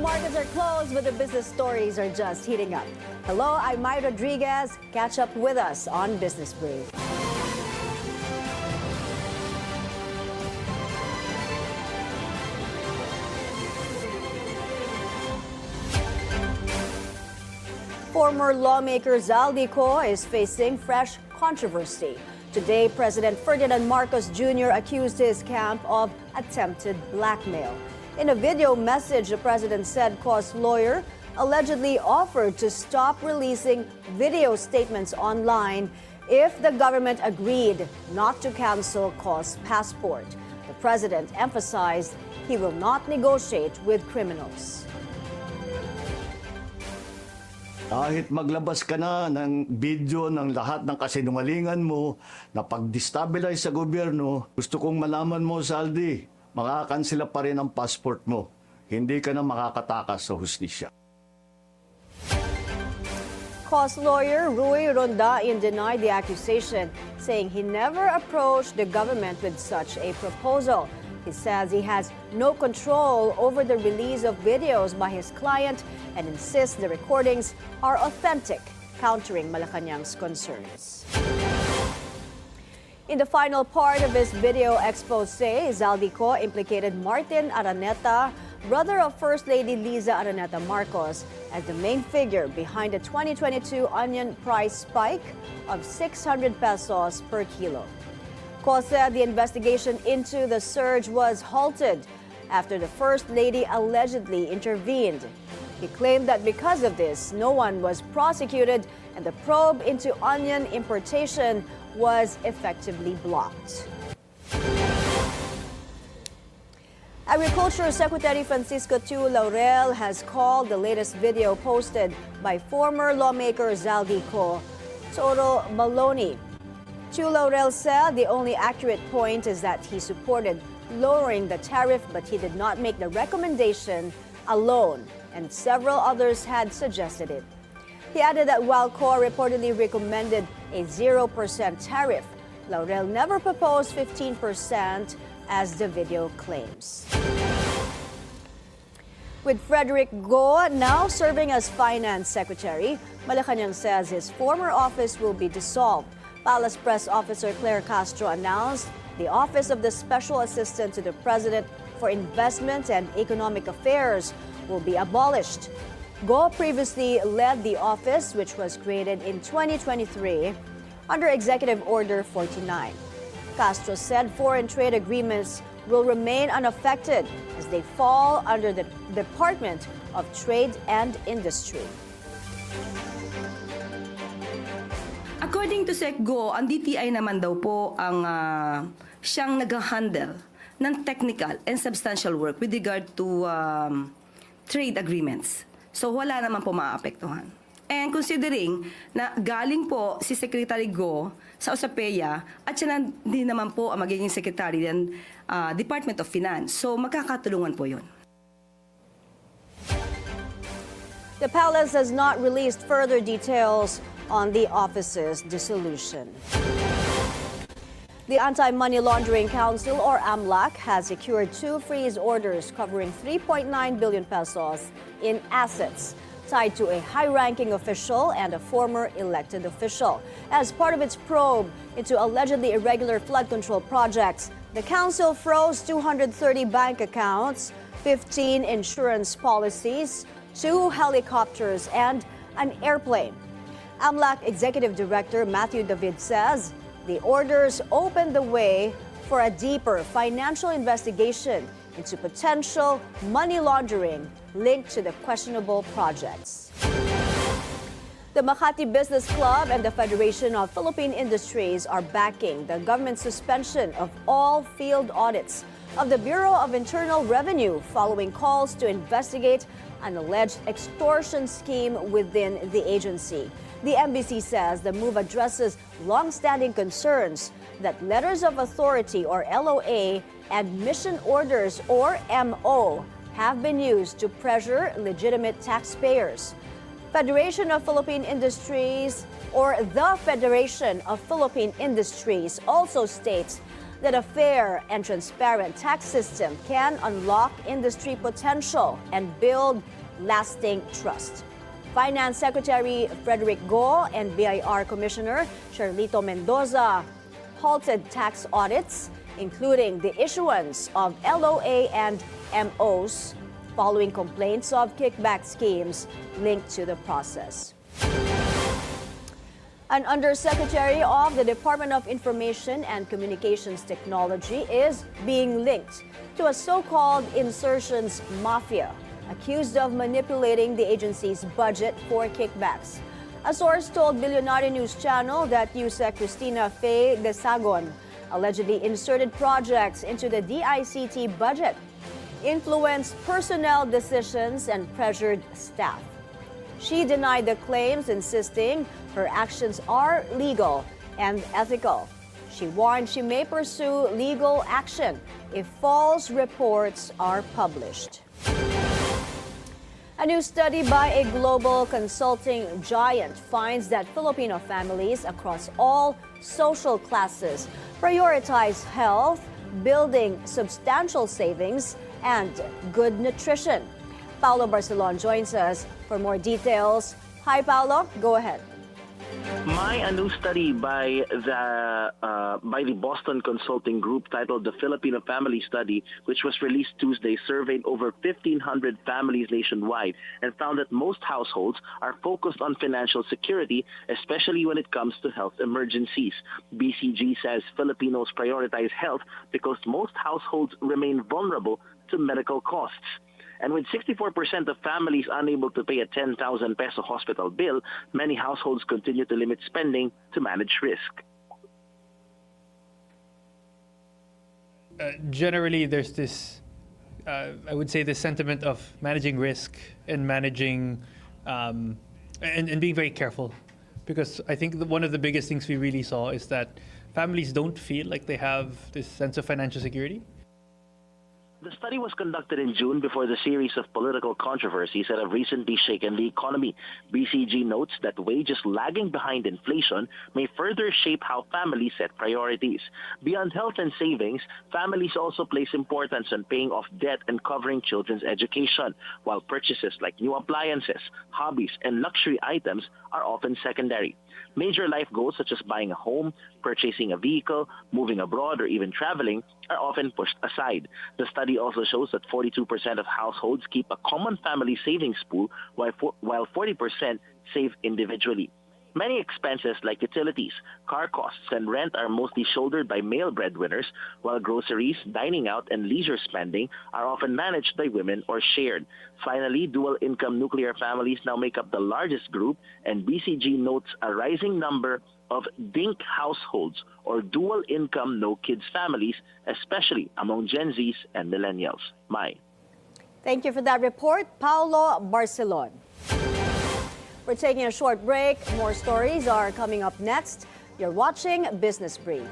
markets are closed, but the business stories are just heating up. Hello, I'm Mai Rodriguez. Catch up with us on Business Brief. Former lawmaker Zaldy Co is facing fresh controversy. Today, President Ferdinand Marcos Jr. accused his camp of attempted blackmail. In a video message, the president said Co's lawyer allegedly offered to stop releasing video statements online if the government agreed not to cancel Co's passport. The president emphasized he will not negotiate with criminals. Kahit maglabas ka na ng video ng lahat ng kasinungalingan mo na pag-destabilize sa gobyerno, gusto kong malaman mo, Zaldy, makakansela pa rin ang passport mo. Hindi ka na makakatakas sa hustisya. Co's lawyer Rui Rondain denied the accusation, saying he never approached the government with such a proposal. He says he has no control over the release of videos by his client and insists the recordings are authentic, countering Malacañang's concerns. In the final part of his video expose, Zaldy Co implicated Martin Araneta, brother of First Lady Liza Araneta Marcos, as the main figure behind the 2022 onion price spike of 600 pesos per kilo. Co said the investigation into the surge was halted after the First Lady allegedly intervened. He claimed that because of this, no one was prosecuted and the probe into onion importation was effectively blocked. Agriculture Secretary Francisco Tiu Laurel has called the latest video posted by former lawmaker Zaldy Co total baloney. Tiu Laurel said the only accurate point is that he supported lowering the tariff, but he did not make the recommendation alone, and several others had suggested it. He added that while Co reportedly recommended a 0% tariff, Laurel never proposed 15% as the video claims. With Frederick Go now serving as Finance Secretary, Malacañang says his former office will be dissolved. Palace Press Officer Claire Castro announced the Office of the Special Assistant to the President for Investment and Economic Affairs will be abolished. Go previously led the office, which was created in 2023 under Executive Order 49. Castro said foreign trade agreements will remain unaffected as they fall under the Department of Trade and Industry. According to Sec Go, ang DTI naman daw po ang siyang nag-handle ng technical and substantial work with regard to trade agreements. So wala naman po maapektuhan. And considering na galing po si Secretary Go sa OSAPEA at siya din naman po ang magiging Secretary ng Department of Finance. So magkakatulungan po yun. The palace has not released further details on the office's dissolution. The Anti-Money Laundering Council, or AMLAC, has secured 2 freeze orders covering 3.9 billion pesos in assets tied to a high-ranking official and a former elected official. As part of its probe into allegedly irregular flood control projects, the council froze 230 bank accounts, 15 insurance policies, 2 helicopters, and an airplane. AMLAC Executive Director Matthew David says the orders open the way for a deeper financial investigation into potential money laundering linked to the questionable projects. The Makati Business Club and the Federation of Philippine Industries are backing the government's suspension of all field audits of the Bureau of Internal Revenue following calls to investigate an alleged extortion scheme within the agency. The MBC says the move addresses long-standing concerns that letters of authority, or LOA, and mission orders, or MO, have been used to pressure legitimate taxpayers. Federation of Philippine Industries, or the Federation of Philippine Industries, also states that a fair and transparent tax system can unlock industry potential and build lasting trust. Finance Secretary Frederick Go and BIR Commissioner Charlito Mendoza halted tax audits, including the issuance of LOA and MOs, following complaints of kickback schemes linked to the process. An undersecretary of the Department of Information and Communications Technology is being linked to a so-called insertions mafia, accused of manipulating the agency's budget for kickbacks. A source told Bilyonaryo News Channel that USEC Cristina De Sagon allegedly inserted projects into the DICT budget, influenced personnel decisions, and pressured staff. She denied the claims, insisting her actions are legal and ethical. She warned she may pursue legal action if false reports are published. A new study by a global consulting giant finds that Filipino families across all social classes prioritize health, building substantial savings, and good nutrition. Paolo Barcelon joins us for more details. Hi, Paolo. Go ahead. A new study by the Boston Consulting Group titled the Filipino Family Study, which was released Tuesday, surveyed over 1,500 families nationwide and found that most households are focused on financial security, especially when it comes to health emergencies. BCG says Filipinos prioritize health because most households remain vulnerable to medical costs. And with 64% of families unable to pay a 10,000 peso hospital bill, many households continue to limit spending to manage risk. Generally, there's this, I would say, this sentiment of managing risk and managing and being very careful. Because I think one of the biggest things we really saw is that families don't feel like they have this sense of financial security. The study was conducted in June before the series of political controversies that have recently shaken the economy. BCG notes that wages lagging behind inflation may further shape how families set priorities. Beyond health and savings, families also place importance on paying off debt and covering children's education, while purchases like new appliances, hobbies, and luxury items are often secondary. Major life goals such as buying a home, purchasing a vehicle, moving abroad, or even traveling are often pushed aside. The study also shows that 42% of households keep a common family savings pool, while 40% save individually. Many expenses like utilities, car costs, and rent are mostly shouldered by male breadwinners, while groceries, dining out, and leisure spending are often managed by women or shared. Finally, dual-income nuclear families now make up the largest group, and BCG notes a rising number of DINK households, or dual-income no-kids families, especially among Gen Zs and millennials. Mai. Thank you for that report, Paolo Barcelon. We're taking a short break. More stories are coming up next. You're watching Business Brief.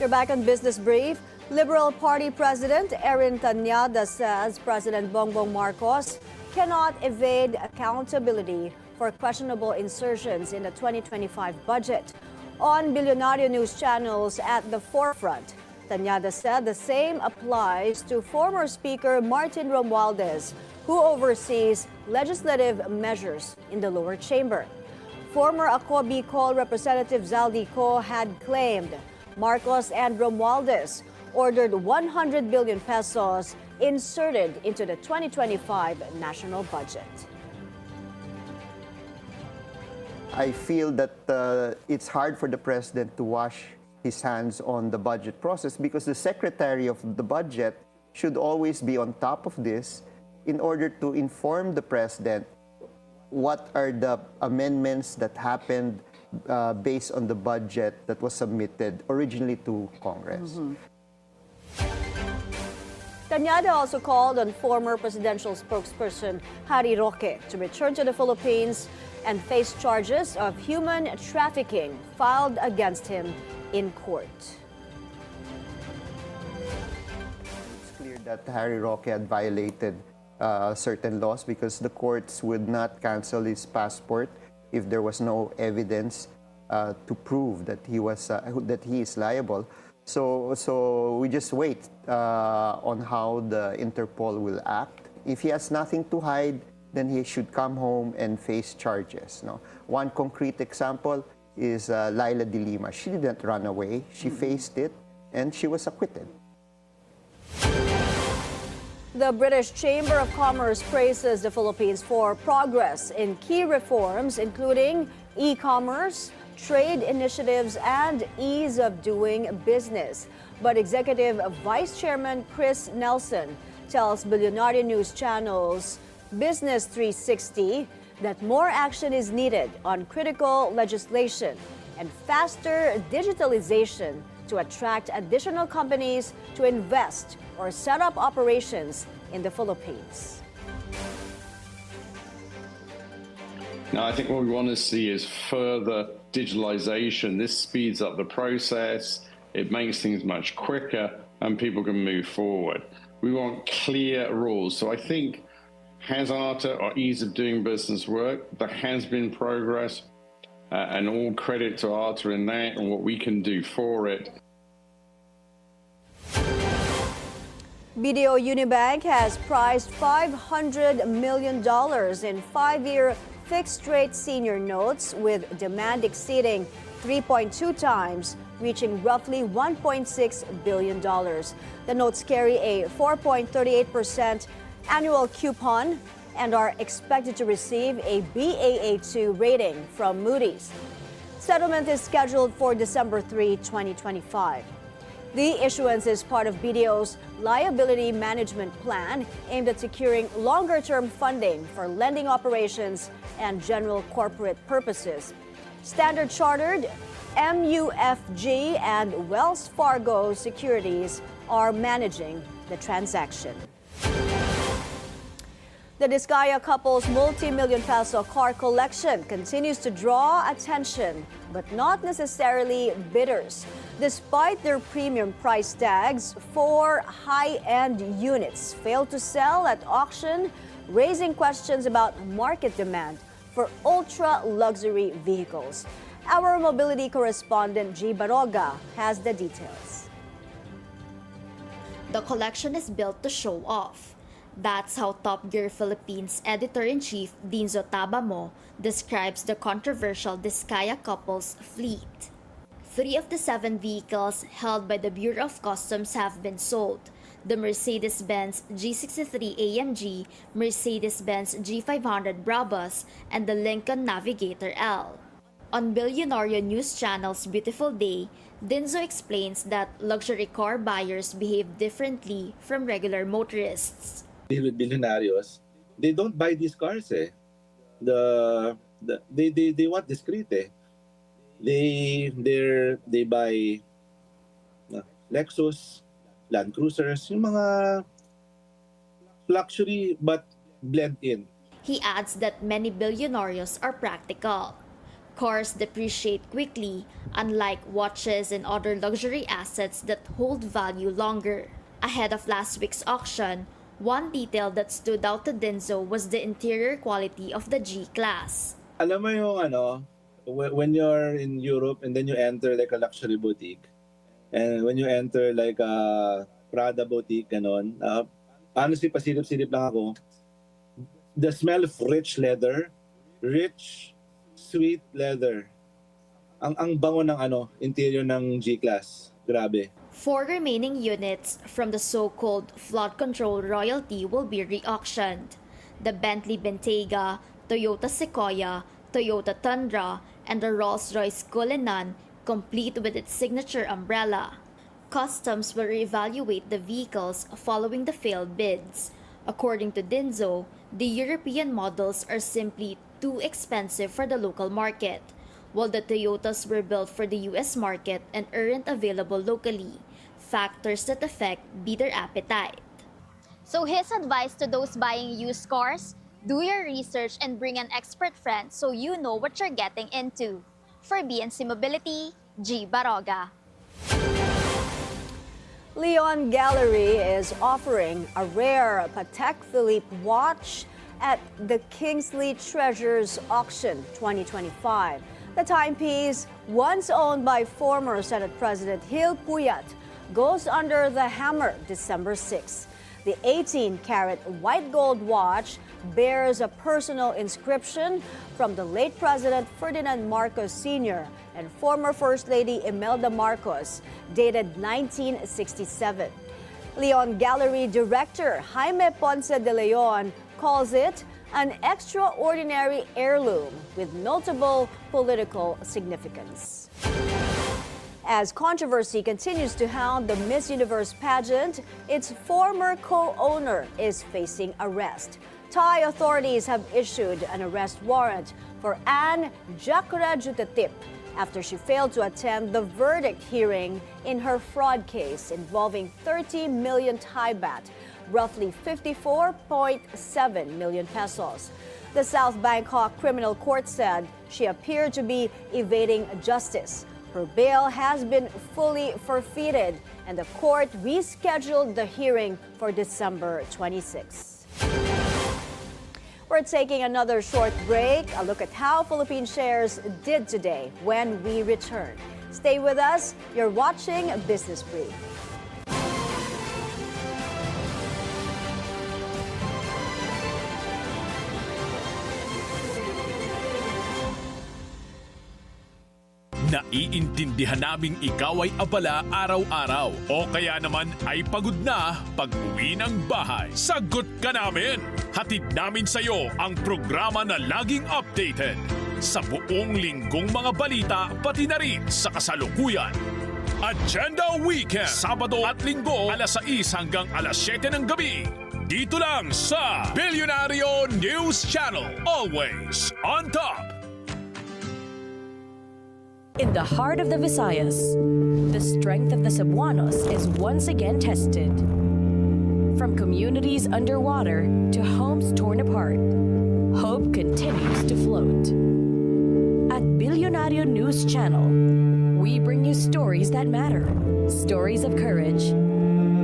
You're back on Business Brief. Liberal Party President Erin Tanyada says President Bongbong Marcos cannot evade accountability for questionable insertions in the 2025 budget. On Bilyonaryo News Channel's At the Forefront, Tanyada said the same applies to former Speaker Martin Romualdez, who oversees legislative measures in the lower chamber. Former Ako Bicol Representative Zaldy Co had claimed Marcos and Romualdez ordered 100 billion pesos inserted into the 2025 national budget. I feel that it's hard for the president to wash his hands on the budget process because the secretary of the budget should always be on top of this in order to inform the president what are the amendments that happened based on the budget that was submitted originally to Congress. Tanyada also called on former presidential spokesperson Harry Roque to return to the Philippines and faced charges of human trafficking filed against him in court. It's clear that Harry Roque had violated certain laws because the courts would not cancel his passport if there was no evidence to prove that he is liable. So we just wait on how the Interpol will act. If he has nothing to hide, then he should come home and face charges. No? One concrete example is Laila de Lima. She didn't run away. She faced it, and she was acquitted. The British Chamber of Commerce praises the Philippines for progress in key reforms, including e-commerce, trade initiatives, and ease of doing business. But Executive Vice Chairman Chris Nelson tells Bilyonaryo News Channel's Business 360 that more action is needed on critical legislation and faster digitalization to attract additional companies to invest or set up operations in the Philippines. Now, I think what we want to see is further digitalization. This speeds up the process, it makes things much quicker, and people can move forward. We want clear rules. So I think, has ARTA or ease of doing business work? There has been progress, and all credit to ARTA in that and what we can do for it. BDO Unibank has priced $500 million in 5-year fixed-rate senior notes with demand exceeding 3.2 times, reaching roughly $1.6 billion. The notes carry a 4.38% annual coupon and are expected to receive a Baa2 rating from Moody's. Settlement is scheduled for December 3, 2025. The issuance is part of BDO's liability management plan aimed at securing longer-term funding for lending operations and general corporate purposes. Standard Chartered, MUFG, and Wells Fargo Securities are managing the transaction. The Discaya couple's multi-million peso car collection continues to draw attention, but not necessarily bidders. Despite their premium price tags, 4 high-end units failed to sell at auction, raising questions about market demand for ultra-luxury vehicles. Our mobility correspondent G. Baroga has the details. The collection is built to show off. That's how Top Gear Philippines editor-in-chief Dinzo Tabamo describes the controversial Discaya couple's fleet. 3 of the 7 vehicles held by the Bureau of Customs have been sold: the Mercedes-Benz G63 AMG, Mercedes-Benz G500 Brabus, and the Lincoln Navigator L. On Bilyonaryo News Channel's Beautiful Day, Dinzo explains that luxury car buyers behave differently from regular motorists. Deal with Bilyonaryos, they don't buy these cars. They want discreet. They buy Lexus, Land Cruisers, yung mga luxury but blend in. He adds that many Bilyonaryos are practical. Cars depreciate quickly, unlike watches and other luxury assets that hold value longer. Ahead of last week's auction, one detail that stood out to Dinzo was the interior quality of the G-Class. Alam mo yung when you're in Europe and then you enter like a luxury boutique, and when you enter like a Prada boutique, honestly, pasilip-silip lang ako, the smell of rich leather, rich, sweet leather. Ang bango ng interior ng G-Class. Grabe. 4 remaining units from the so-called flood control royalty will be re-auctioned. The Bentley Bentayga, Toyota Sequoia, Toyota Tundra, and the Rolls-Royce Cullinan, complete with its signature umbrella. Customs will reevaluate the vehicles following the failed bids. According to Dinzo, the European models are simply too expensive for the local market, while the Toyotas were built for the US market and aren't available locally, factors that affect bidder appetite. So his advice to those buying used cars: Do your research and bring an expert friend so you know what you're getting into. For BNC Mobility, G. Baroga. León Gallery is offering a rare Patek Philippe watch at the Kingsley Treasures Auction 2025. The timepiece, once owned by former Senate President Gil Puyat, goes under the hammer December 6. The 18-carat white gold watch bears a personal inscription from the late President Ferdinand Marcos Sr. and former First Lady Imelda Marcos, dated 1967. León Gallery Director Jaime Ponce de León calls it an extraordinary heirloom with notable political significance. As controversy continues to hound the Miss Universe pageant, its former co-owner is facing arrest. Thai authorities have issued an arrest warrant for Anne Jacarajutitip after she failed to attend the verdict hearing in her fraud case involving 30 million Thai baht, roughly 54.7 million pesos. The South Bangkok Criminal Court said she appeared to be evading justice. Her bail has been fully forfeited, and the court rescheduled the hearing for December 26. We're taking another short break. A look at how Philippine shares did today when we return. Stay with us. You're watching Business Brief. Naiintindihan naming ikaw ay abala araw-araw o kaya naman ay pagod na pag-uwi ng bahay. Sagot ka namin! Hatid namin sa iyo ang programa na laging updated sa buong linggong mga balita pati na rin sa kasalukuyan. Agenda Weekend, Sabado at Linggo, alas 6 hanggang alas 7 ng gabi. Dito lang sa Bilyonaryo News Channel. Always on top! In the heart of the Visayas, the strength of the Cebuanos is once again tested. From communities underwater to homes torn apart, hope continues to float. At Bilyonaryo News Channel, we bring you stories that matter. Stories of courage,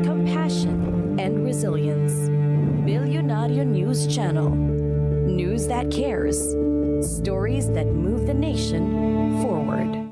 compassion, and resilience. Bilyonaryo News Channel. News that cares. Stories that move the nation forward.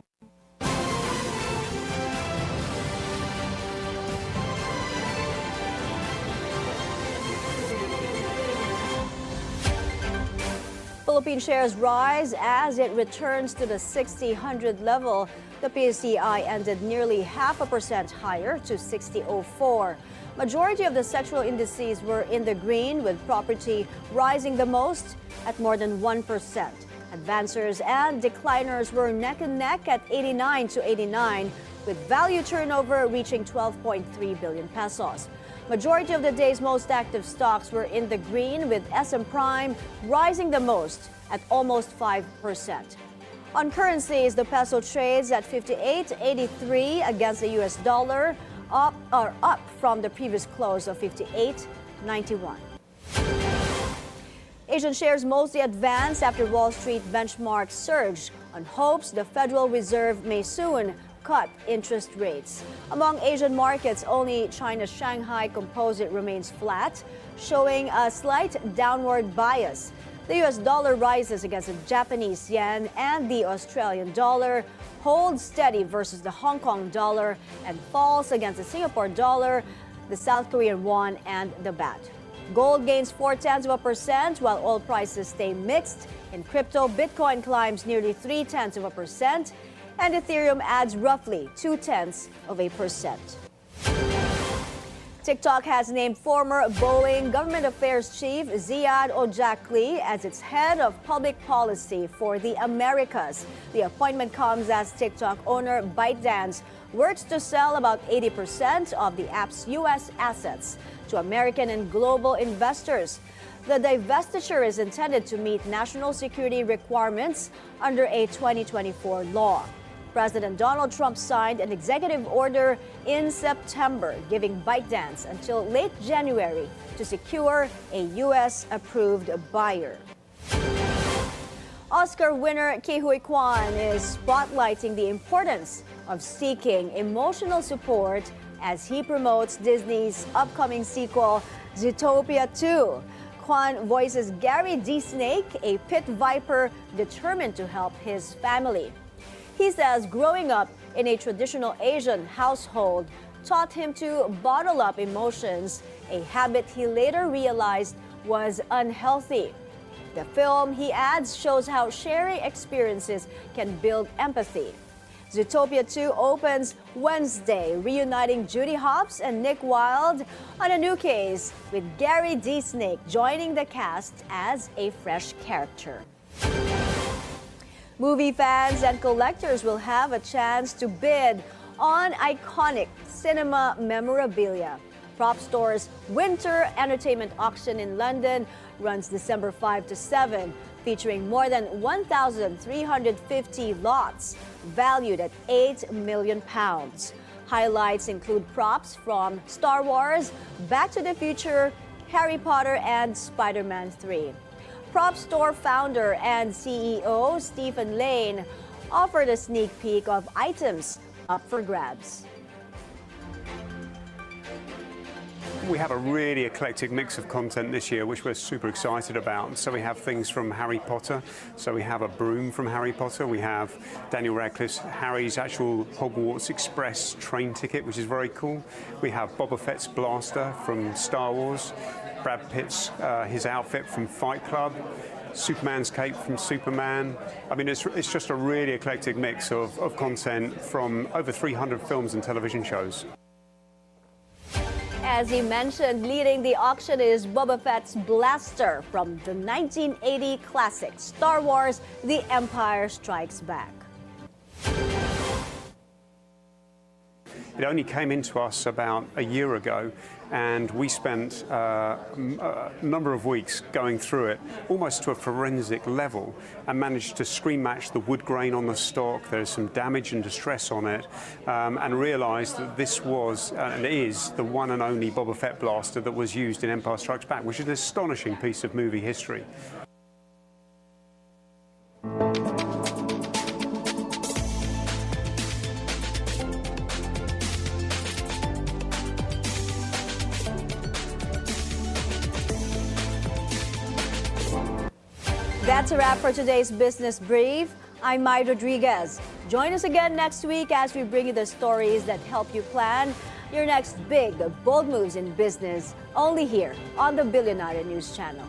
Philippine shares rise as it returns to the 60-100 level. The PCI ended nearly 0.5% higher to 60.04. Majority of the sectoral indices were in the green, with property rising the most at more than 1%. Advancers and decliners were neck and neck at 89 to 89, with value turnover reaching 12.3 billion pesos. Majority of the day's most active stocks were in the green, with SM Prime rising the most at almost 5%. On currencies, the peso trades at 58.83 against the US dollar, up from the previous close of 58.91. Asian shares mostly advanced after Wall Street benchmark surged on hopes the Federal Reserve may soon cut interest rates. Among Asian markets, only China's Shanghai Composite remains flat, showing a slight downward bias. The US dollar rises against the Japanese yen, and the Australian dollar holds steady versus the Hong Kong dollar and falls against the Singapore dollar, the South Korean won, and the baht. Gold gains 0.4%, while oil prices stay mixed. In crypto, Bitcoin climbs nearly 0.3%, and Ethereum adds roughly 0.2%. TikTok has named former Boeing Government Affairs Chief Ziad Ojakli as its head of public policy for the Americas. The appointment comes as TikTok owner ByteDance works to sell about 80% of the app's U.S. assets to American and global investors. The divestiture is intended to meet national security requirements under a 2024 law. President Donald Trump signed an executive order in September giving ByteDance until late January to secure a U.S.-approved buyer. Oscar winner Ke Huy Quan is spotlighting the importance of seeking emotional support as he promotes Disney's upcoming sequel, Zootopia 2. Quan voices Gary D. Snake, a pit viper determined to help his family. He says growing up in a traditional Asian household taught him to bottle up emotions, a habit he later realized was unhealthy. The film, he adds, shows how sharing experiences can build empathy. Zootopia 2 opens Wednesday, reuniting Judy Hopps and Nick Wilde on a new case, with Gary D. Snake joining the cast as a fresh character. Movie fans and collectors will have a chance to bid on iconic cinema memorabilia. Prop Store's Winter Entertainment Auction in London runs December 5 to 7, featuring more than 1,350 lots valued at £8 million. Highlights include props from Star Wars, Back to the Future, Harry Potter, and Spider-Man 3. Prop Store founder and CEO Stephen Lane offered a sneak peek of items up for grabs. We have a really eclectic mix of content this year, which we're super excited about. So we have things from Harry Potter. So we have a broom from Harry Potter. We have Daniel Radcliffe's Harry's actual Hogwarts Express train ticket, which is very cool. We have Boba Fett's blaster from Star Wars. Brad Pitt's his outfit from Fight Club. Superman's cape from Superman. I mean, it's just a really eclectic mix of content from over 300 films and television shows. As he mentioned, leading the auction is Boba Fett's blaster from the 1980 classic Star Wars: The Empire Strikes Back. It only came into us about a year ago, and we spent a number of weeks going through it, almost to a forensic level, and managed to screen match the wood grain on the stock. There's some damage and distress on it, and realised that this was and is the one and only Boba Fett blaster that was used in Empire Strikes Back, which is an astonishing piece of movie history. That's a wrap for today's Business Brief. I'm Mai Rodriguez. Join us again next week as we bring you the stories that help you plan your next big, bold moves in business, only here on the Bilyonaryo News Channel.